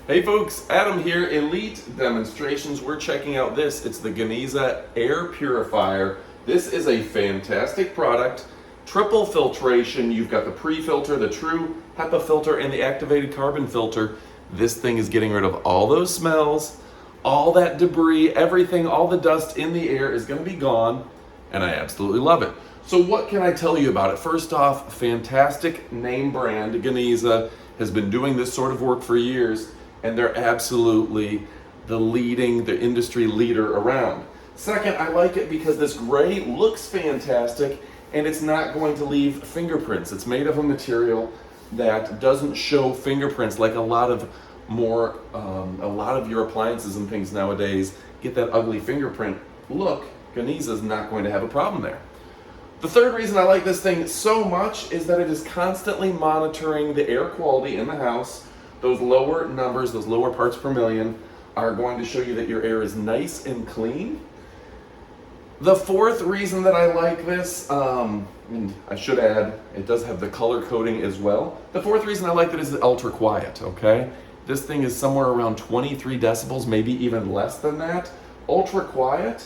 Hey folks, Adam here, Elite Demonstrations. We're checking out this. It's the Ganiza Air Purifier. This is a fantastic product. Triple filtration. You've got the pre-filter, the true HEPA filter, and the activated carbon filter. This thing is getting rid of all those smells, all that debris, everything, all the dust in the air is going to be gone, and I absolutely love it. So what can I tell you about it? First off, fantastic name brand. Ganiza has been doing this sort of work for years, and they're absolutely the industry leader around. Second, I like it because this gray looks fantastic and it's not going to leave fingerprints. It's made of a material that doesn't show fingerprints like a lot of your appliances and things nowadays get that ugly fingerprint look. Ganiza is not going to have a problem there. The third reason I like this thing so much is that it is constantly monitoring the air quality in the house. Those lower numbers, those lower parts per million, are going to show you that your air is nice and clean. The fourth reason that I like this, and I should add, it does have the color coding as well. The fourth reason I like it is ultra quiet, okay? This thing is somewhere around 23 decibels, maybe even less than that. Ultra quiet,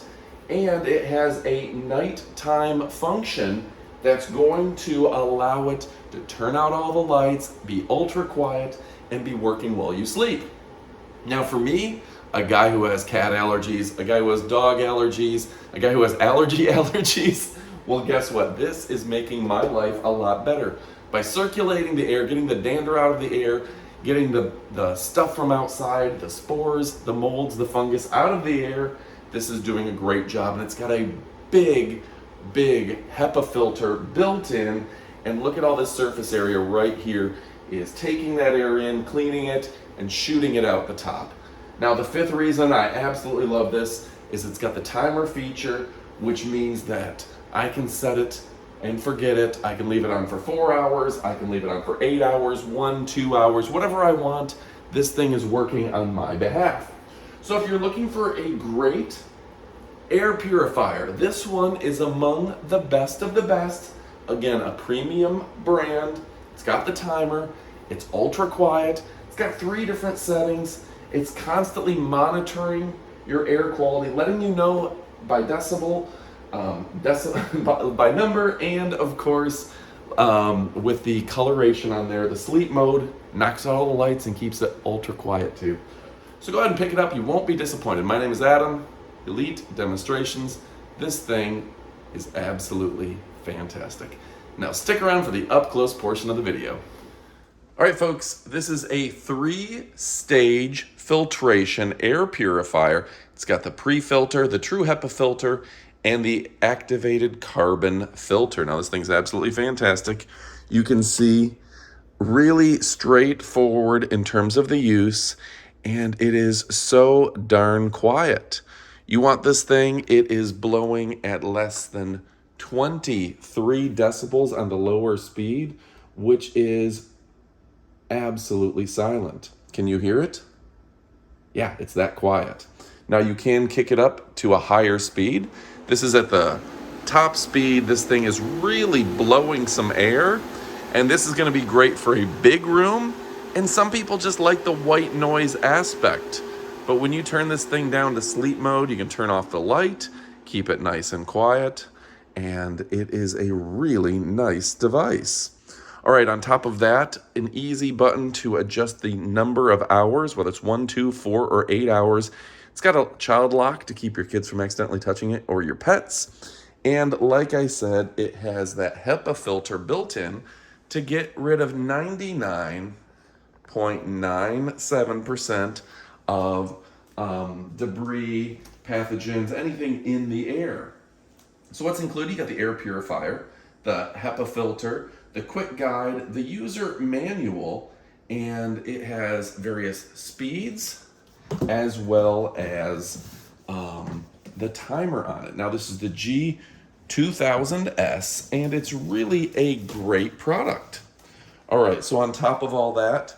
and it has a nighttime function that's going to allow it to turn out all the lights, be ultra quiet, and be working while you sleep. Now for me, a guy who has cat allergies, a guy who has dog allergies, a guy who has allergies, well guess what? This is making my life a lot better. By circulating the air, getting the dander out of the air, getting the stuff from outside, the spores, the molds, the fungus out of the air, this is doing a great job, and it's got a big HEPA filter built in, and look at all this surface area right here is taking that air in, cleaning it, and shooting it out the top. Now the fifth reason I absolutely love this is it's got the timer feature, which means that I can set it and forget it. I can leave it on for 4 hours, I can leave it on for 8 hours, 1, 2 hours, whatever I want. This thing is working on my behalf. So if you're looking for a great air purifier, this one is among the best of the best. Again, a premium brand. It's got the timer, it's ultra quiet, it's got 3 different settings, it's constantly monitoring your air quality, letting you know by decibel, by number, and of course, with the coloration on there, the sleep mode knocks out all the lights and keeps it ultra quiet too. So go ahead and pick it up, you won't be disappointed. My name is Adam, Elite Demonstrations. This thing is absolutely fantastic. Now stick around for the up-close portion of the video. All right, folks, this is a 3-stage filtration air purifier. It's got the pre-filter, the true HEPA filter, and the activated carbon filter. Now this thing's absolutely fantastic. You can see really straightforward in terms of the use, and it is so darn quiet. You want this thing, it is blowing at less than 23 decibels on the lower speed, which is absolutely silent. Can you hear it? Yeah, it's that quiet. Now you can kick it up to a higher speed. This is at the top speed. This thing is really blowing some air, and this is going to be great for a big room, and some people just like the white noise aspect. But when you turn this thing down to sleep mode, you can turn off the light, keep it nice and quiet, and it is a really nice device. All right, on top of that, an easy button to adjust the number of hours, whether it's 1, 2, 4, or 8 hours. It's got a child lock to keep your kids from accidentally touching it, or your pets. And like I said, it has that HEPA filter built in to get rid of 99.97% of debris, pathogens, anything in the air. So what's included? You got the air purifier, the HEPA filter, the quick guide, the user manual, and it has various speeds as well as the timer on it. Now this is the G2000S, and it's really a great product. All right, so on top of all that,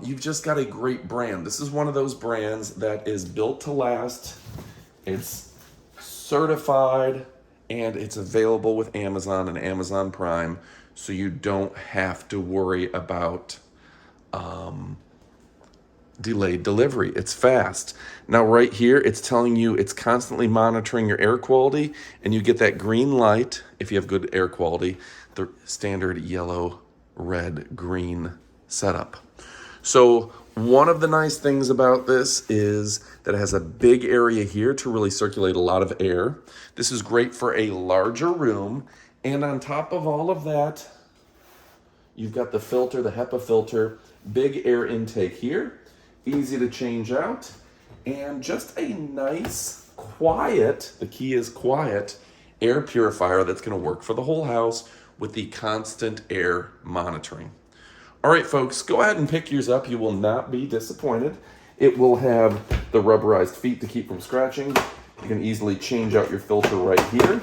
you've just got a great brand. This is one of those brands that is built to last. It's certified, and it's available with Amazon and Amazon Prime, so you don't have to worry about delayed delivery. It's fast. Now right here, it's telling you it's constantly monitoring your air quality, and you get that green light if you have good air quality, the standard yellow, red, green setup. So one of the nice things about this is that it has a big area here to really circulate a lot of air. This is great for a larger room. And on top of all of that, you've got the filter, the HEPA filter, big air intake here, easy to change out, and just a nice, quiet, the key is quiet, air purifier that's gonna work for the whole house with the constant air monitoring. All right, folks, go ahead and pick yours up. You will not be disappointed. It will have the rubberized feet to keep from scratching. You can easily change out your filter right here.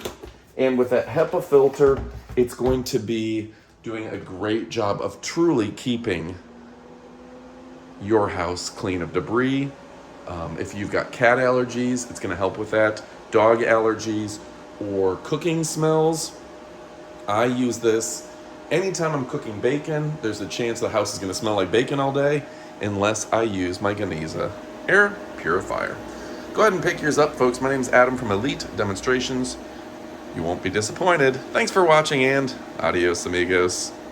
And with that HEPA filter, it's going to be doing a great job of truly keeping your house clean of debris. If you've got cat allergies, it's gonna help with that. Dog allergies or cooking smells. I use this anytime I'm cooking bacon. There's a chance the house is gonna smell like bacon all day unless I use my Ganiza air purifier. Go ahead and pick yours up, folks. My name is Adam from Elite Demonstrations. You won't be disappointed. Thanks for watching, and adios, amigos.